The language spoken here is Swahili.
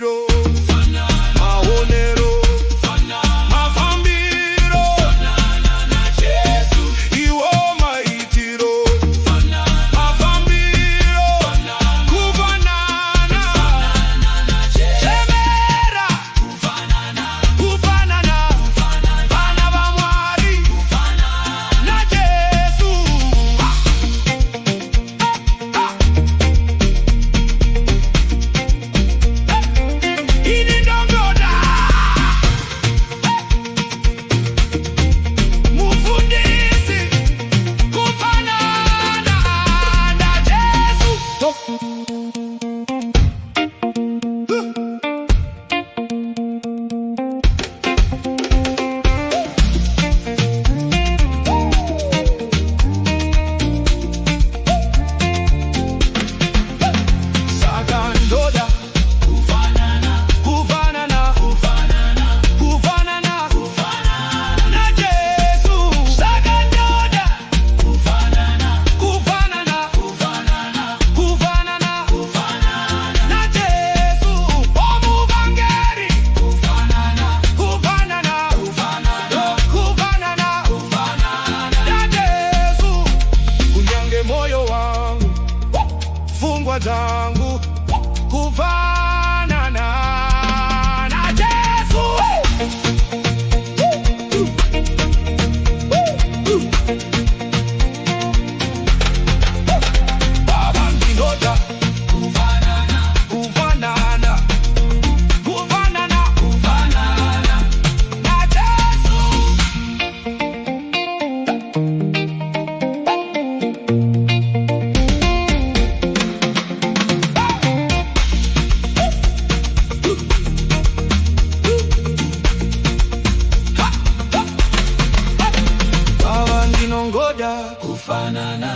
maitiro, maonero, mafambiro, Najesu. Iwo maitiro, mafambiro, kufanana, shemera, kufanana, bana ba mwari, Najesu. Ini ndongoda, mufundisi, kufanana, Najesu. Sagandoda, kufanana, Najesu. Sagandoda, kufanana, Najesu. Omuvangeri, kufanana, Najesu. Unyange moyo wangu, fungwa zangu, kufanana, Najesu. Baba ndinoda, kufanana, Najesu. Baba ndinongoda, kufanana,